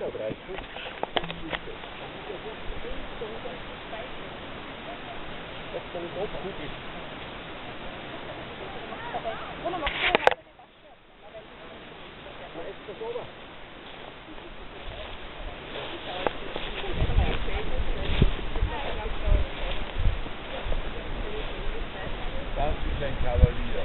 Dobra, ai spus? Asta e 8 cubi. Ma è sta sola? Tanti c'è in cavallia.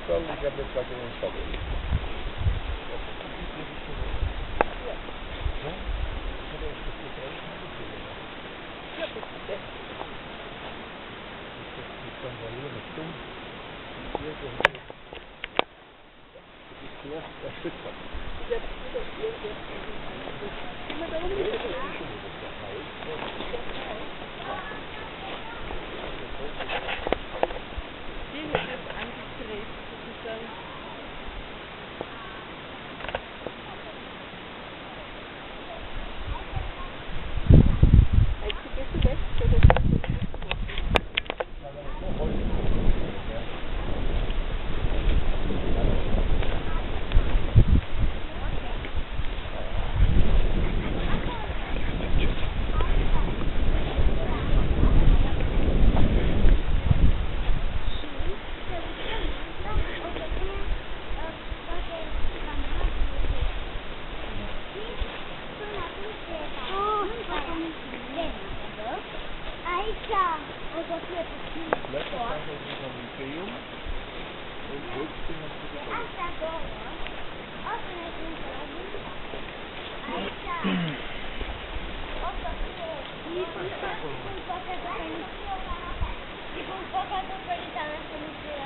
Mica per fare un sapore.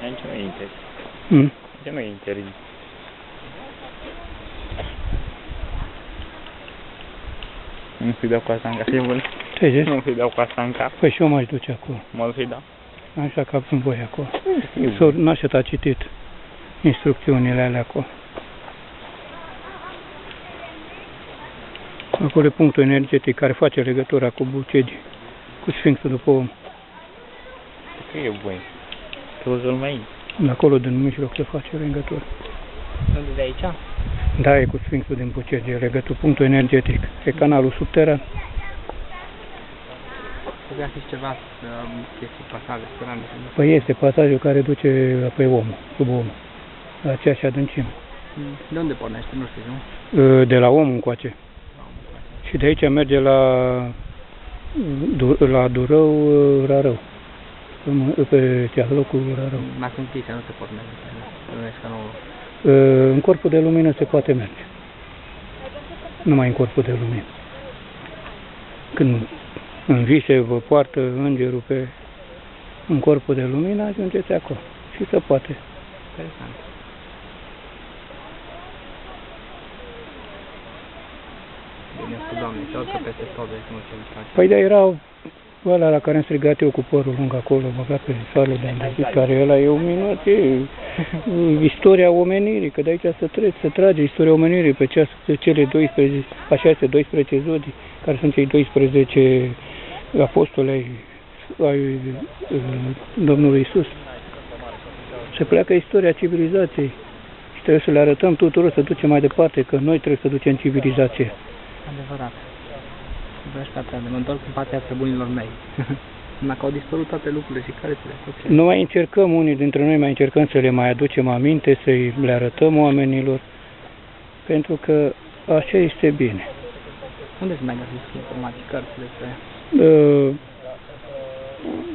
Aici nu e interin. Aici nu e interin. Nu fi dau cu asta în cap, e bun. Ce zici? Nu fi dau cu asta în cap. Păi și eu m-aș duce acolo. Mă fi dau. Așa că sunt voi acolo. Sor, nașet a citit instrucțiunile alea acolo. Acolo e punctul energetic care face legătura cu Bucegi, cu Sfinxul după om. Că e bun. Cruzul mai. De acolo, din mijloc, se face legătură. Unde de aici? Da, e cu Sfinxul din Bucegi, e legătură, punctul energetic. E canalul subteran. Putea fi ceva chestii pasare, sperande. Păi este pasajul care duce pe omul, sub omul, la aceeași adâncime. De unde pornește? Nu știu, nu? De la omul încoace. Și de aici merge la Durău, Rarău. Pe locul Rarău. M-ați închis, nu se poate merge. În corpul de lumină se poate merge. Numai în corpul de lumină. Când în vise vă poartă îngerul în corpul de lumină, ajungeți acolo. Și se poate. Interesant. Bine cu Doamne, se urcă peste tot, deci nu ce face. Păi de era ăla la care am strigat eu cu părul lung acolo, băga pe soarele de îndezit, care ăla e o minune, istoria omenirii, că de aici se trage istoria omenirii pe cele 12, așa este 12 zodii, care sunt cei 12 apostoli ai Domnului Iisus. Se pleacă istoria civilizației și trebuie să le arătăm tuturor să ducem mai departe, că noi trebuie să ducem civilizație. Adevărat. Mă întorc în partea bunilor mei. Dacă au dispărut toate lucrurile și care să le facă? Noi mai încercăm, unii dintre noi mai încercăm să le mai aducem aminte, să le arătăm oamenilor, pentru că așa este bine. Unde se mai găsesc informații, cărțile despre?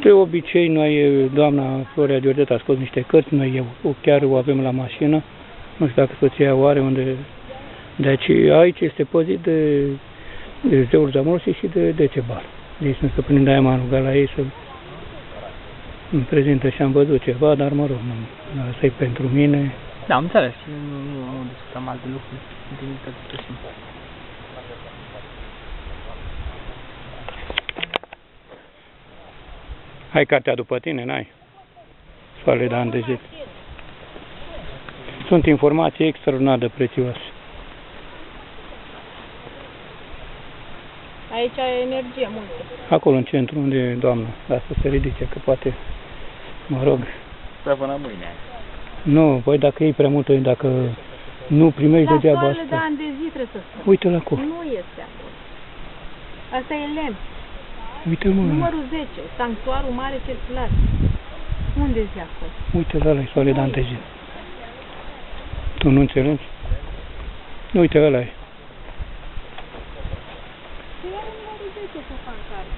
De obicei, noi, doamna Florea Georgeta a scos niște cărți, noi chiar o avem la mașină, nu știu dacă soția o are unde... Deci aici este păzit de zeul Zamorsi și de Decebal. Deci sunt stăpânind, de-aia m-am rugat la ei să îmi prezintă și am văzut ceva, dar mă rog, asta e pentru mine. Da, am înțeles. Nu discutăm alte lucruri. Ai cartea după tine, n-ai? soarele de ani de zile. Sunt informații extraordinar de prețioase. Aici e energie multă. Acolo în centru unde e doamna, dar să se ridice, că poate, mă rog. Stă până mâine. Nu, păi dacă e prea multă, dacă nu primești La degeaba soarele de asta. ani de zi trebuie să stăm. Uite-l acolo, Nu este acolo. Asta e lemn. uite-l mă, Numărul 10, sanctuarul mare circulație. Unde e acolo? uite-l ăla, e soarele de ani de zi. Tu nu înțelegi? Uite, ăla e. E numărul 10 cu pancare.